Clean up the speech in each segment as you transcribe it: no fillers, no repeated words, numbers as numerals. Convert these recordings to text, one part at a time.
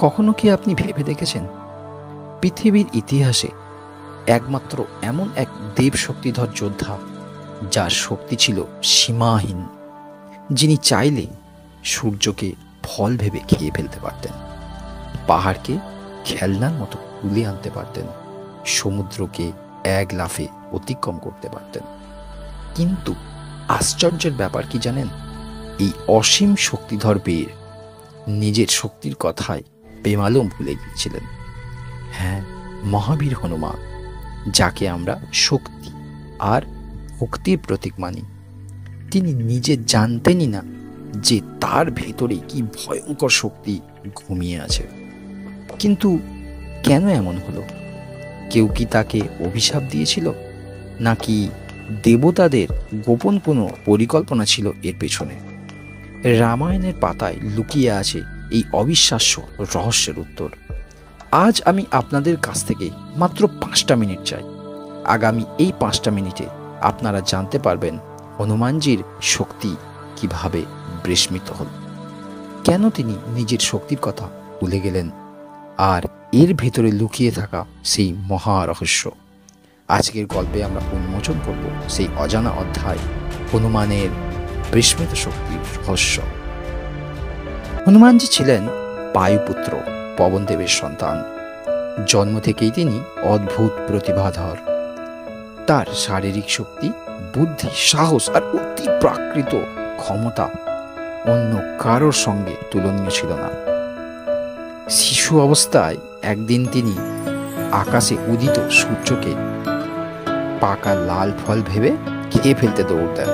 কখনো কি আপনি ভেবে দেখেছেন পৃথিবীর ইতিহাসে একমাত্র এমন এক দেব শক্তিধর যোদ্ধা যার শক্তি ছিল সীমাহীন, যিনি চাইলে সূর্যকে ফল ভেবে খেয়ে ফেলতে পারতেন, পাহাড়কে খেলনার মতো তুলে আনতে পারতেন, সমুদ্রকে এক লাফে অতিক্রম করতে পারতেন। কিন্তু আশ্চর্যের ব্যাপার কি জানেন? এই অসীম শক্তিধর বীর নিজের শক্তির কথায় বেমালুম ভুলে গিয়েছিলেন। হ্যাঁ, মহাবীর হনুমান, যাকে আমরা শক্তি আর ভক্তির প্রতীক মানি, তিনি নিজে জানতেনই না যে তার ভেতরে কি ভয়ঙ্কর শক্তি ঘুমিয়ে আছে। কিন্তু কেন এমন হলো? কেউ কি তাকে অভিশাপ দিয়েছিল, নাকি দেবতাদের গোপন কোনো পরিকল্পনা ছিল এর পেছনে? রামায়ণের পাতায় লুকিয়ে আছে এই অবিশ্বাস্য রহস্যের উত্তর। আজ আমি আপনাদের কাছ থেকে মাত্র 5টা মিনিট চাই। আগামী এই 5টা মিনিটে আপনারা জানতে পারবেন হনুমানজির শক্তি কিভাবে বিস্মৃত হল, কেন তিনি নিজের শক্তির কথা ভুলে গেলেন, আর এর ভেতরে লুকিয়ে থাকা সেই মহা রহস্য। আজকের গল্পে আমরা উন্মোচন করব সেই অজানা অধ্যায়, হনুমানের বিস্মৃত শক্তির রহস্য। হনুমানজি ছিলেন বায়ুপুত্র, পবনদেবের সন্তান। জন্ম থেকেই তিনি অদ্ভুত প্রতিভাধর। তার শারীরিক শক্তি, বুদ্ধি, সাহস আর অতি প্রাকৃত ক্ষমতা অন্য কারোর সঙ্গে তুলনীয় ছিল না। শিশু অবস্থায় একদিন তিনি আকাশে উদিত সূর্যকে পাকা লাল ফল ভেবে খেয়ে ফেলতে দৌড় দেন।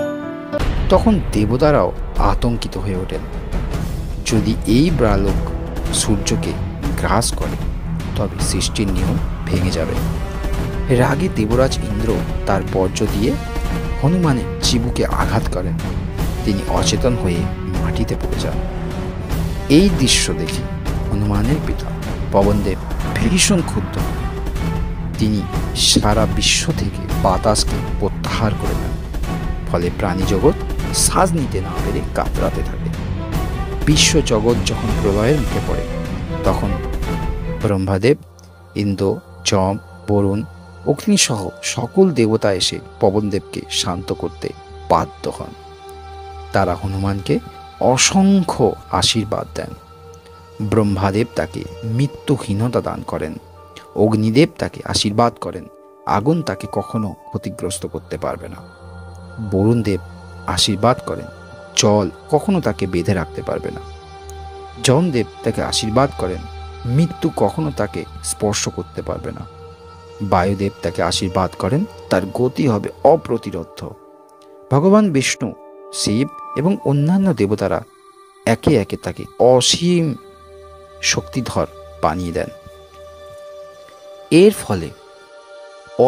তখন দেবতারাও আতঙ্কিত হয়ে ওঠেন। যদি এই বালক সূর্যকে গ্রাস করে তবে সৃষ্টির নিয়ম ভেঙে যাবে। রাগে দেবরাজ ইন্দ্র তার বর্জ্য দিয়ে হনুমানের চিবুকে আঘাত করেন। তিনি অচেতন হয়ে মাটিতে পড়ে যান। এই দৃশ্য দেখে হনুমানের পিতা পবনদেব ভীষণ ক্ষুব্ধ হন। তিনি সারা বিশ্ব থেকে বাতাসকে প্রত্যাহার করে নেন। ফলে প্রাণী জগৎ শ্বাস নিতে না পেরে কাতরাতে থাকে। বিশ্বজগৎ যখন প্রলয়ের মুখে পড়ে, তখন ব্রহ্মাদেব, ইন্দ্র, যম, বরুণ, অগ্নিসহ সকল দেবতা এসে পবনদেবকে শান্ত করতে বাধ্য হন। তারা হনুমানকে অসংখ্য আশীর্বাদ দেন। ব্রহ্মাদেব তাকে মৃত্যুহীনতা দান করেন। অগ্নিদেব তাকে আশীর্বাদ করেন, আগুন তাকে কখনো ক্ষতিগ্রস্ত করতে পারবে না। বরুণদেব আশীর্বাদ করেন, জল কখনো তাকে বেঁধে রাখতে পারবে না। যমদেব তাকে আশীর্বাদ করেন, মৃত্যু কখনো তাকে স্পর্শ করতে পারবে না। বায়ুদেব তাকে আশীর্বাদ করেন, তার গতি হবে অপ্রতিরোধ্য। ভগবান বিষ্ণু, শিব এবং অন্যান্য দেবতারা একে একে তাকে অসীম শক্তিধর বানিয়ে দেন। এর ফলে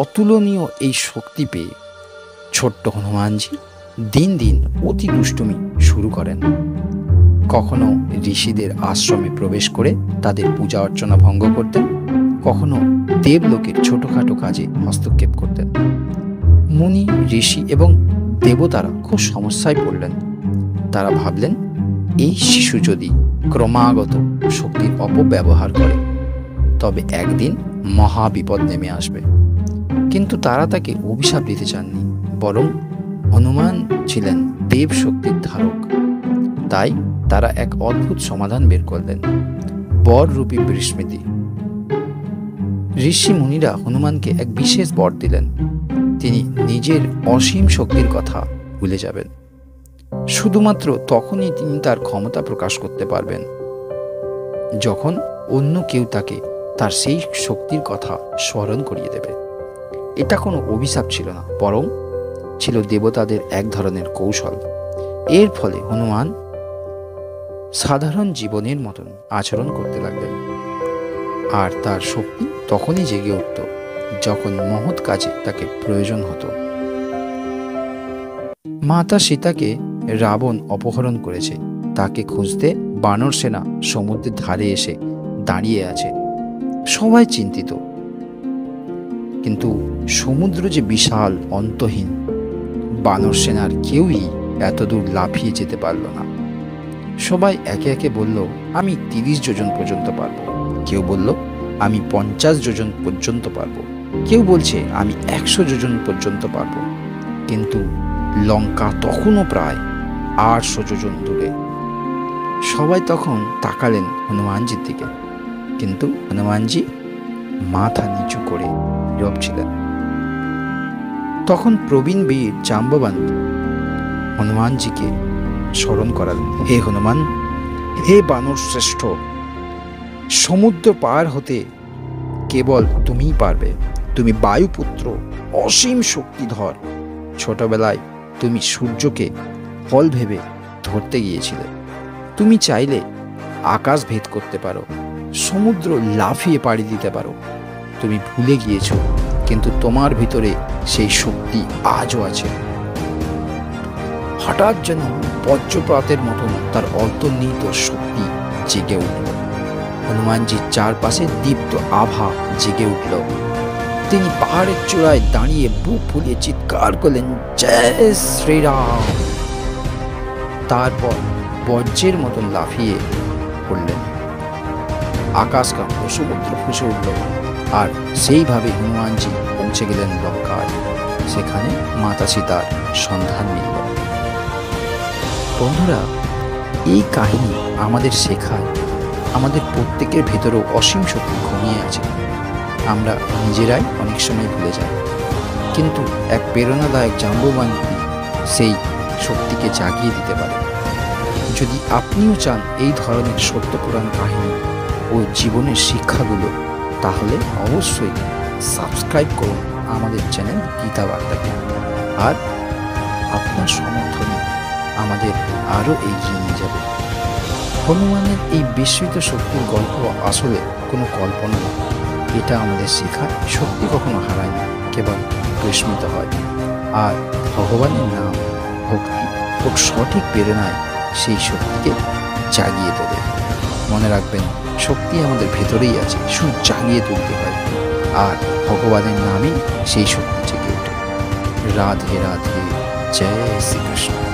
অতুলনীয় এই শক্তি পেয়ে ছোট্ট হনুমানজি দিন দিন অতি দুষ্টুমি শুরু করেন। কখনো ঋষিদের আশ্রমে প্রবেশ করে তাদের পূজা অর্চনা ভঙ্গ করতেন, কখনো দেবলোকের ছোটখাটো কাজে হস্তক্ষেপ করতেন। মুনি, ঋষি এবং দেবতারা খুব সমস্যায় পড়লেন। তারা ভাবলেন, এই শিশু যদি ক্রমাগত শক্তির অপব্যবহার করে তবে একদিন মহা বিপদ নেমে আসবে। কিন্তু তারা তাকে অভিশাপ দিতে চাননি, বরং হনুমান ছিলেন দেব শক্তির ধারক। তাই তারা এক অদ্ভুত সমাধান বের করলেন, বররূপী বিস্মৃতি। ঋষি মুনিরা হনুমানকে এক বিশেষ বর দিলেন। তিনি নিজের অসীম শক্তির কথা ভুলে যাবেন। শুধুমাত্র তখনই তিনি তার ক্ষমতা প্রকাশ করতে পারবেন যখন অন্য কেউ তাকে তার সেই শক্তির কথা স্মরণ করিয়ে দেবে। এটা কোনো অভিশাপ ছিল না, বরং ছিল দেবতাদের এক ধরনের কৌশল। এর ফলে হনুমান সাধারণ জীবনের মতন আচরণ করতে লাগলেন, আর তার শক্তি তখনই জেগে উঠত যখন মহৎ কাজে তাকে প্রয়োজন হতো। মাতা সীতাকে রাবণ অপহরণ করেছে। তাকে খুঁজতে বানর সেনা সমুদ্রের ধারে এসে দাঁড়িয়ে আছে। সবাই চিন্তিত, কিন্তু সমুদ্র যে বিশাল, অন্তহীন, বানর সেনার কেউই এতদূর লাফিয়ে যেতে পারল না। সবাই একে একে বলল, আমি 30 যোজন পর্যন্ত পারবো। কেউ বলল, আমি 50 যোজন পর্যন্ত পারবো। কেউ বলছে, আমি 100 যোজন পর্যন্ত পারবো। কিন্তু লঙ্কা তখনও প্রায় 800 যোজন দূরে। সবাই তখন তাকালেন হনুমানজির দিকে, কিন্তু হনুমানজি মাথা নিচু করে নীরব ছিলেন। তখন প্রবীণ বীর জাম্ববান হনুমানজিকে স্মরণ করালেন, হে হনুমান, হে বানর শ্রেষ্ঠ, সমুদ্র পার হতে কেবল তুমিই পারবে। তুমি বায়ুপুত্র, অসীম শক্তিধর। ছোটবেলায় তুমি সূর্যকে ফল ভেবে ধরতে গিয়েছিলে। তুমি চাইলে আকাশ ভেদ করতে পারো, সমুদ্র লাফিয়ে পাড়ি দিতে পারো। তুমি ভুলে গিয়েছো, কিন্তু তোমার ভিতরে সেই শক্তি আজও আছে। হঠাৎ যেন বজ্রপাতের মতন তার অন্তর্নিহিত শক্তি জেগে উঠল। হনুমানজির চারপাশে দীপ্ত আভা জেগে উঠল। তিনি পাহাড়ের চূড়ায় দাঁড়িয়ে বুক ফুলিয়ে চিৎকার করলেন, জয় শ্রীরাম। তারপর বজ্রের মতন লাফিয়ে পড়লেন। আকাশ কাঁপল, সমুদ্র ফুঁসে উঠল, আর সেইভাবে হনুমানজি পৌঁছে গেলেন লঙ্কায়। সেখানে মাতা সীতার সন্ধান মিলল। বন্ধুরা, এই কাহিনী আমাদের শেখায় আমাদের প্রত্যেকের ভেতরেও অসীম শক্তি ঘুমিয়ে আছে। আমরা নিজেরাই অনেক সময় ভুলে যাই, কিন্তু এক প্রেরণাদায়ক জাম্ববান সেই শক্তিকে জাগিয়ে দিতে পারে। যদি আপনিও চান এই ধরনের সত্য পুরাণ কাহিনী ও জীবনের শিক্ষাগুলো, তাহলে অবশ্যই সাবস্ক্রাইব করুন আমাদের চ্যানেল গীতা বার্তাকে। আর আপনার সমর্থনে আমাদের আরও এগিয়ে নিয়ে যাবে। হনুমানের এই বিস্মৃত শক্তির গল্প আসলে কোনো কল্পনা নয়। এটা আমাদের শেখায় শক্তি কখনো হারায় না, কেবল বিস্মৃত হয়। আর ভগবানের নাম, ভক্তি ও সঠিক প্রেরণায় সেই শক্তিকে জাগিয়ে তোলে। মনে রাখবেন, শক্তি আমাদের ভেতরেই আছে, শুধু জাগিয়ে তুলতে হয়। আর ভগবানের নামেই সেই শক্তি জেগে ওঠে। রাধে রাধে, জয় শ্রীকৃষ্ণ।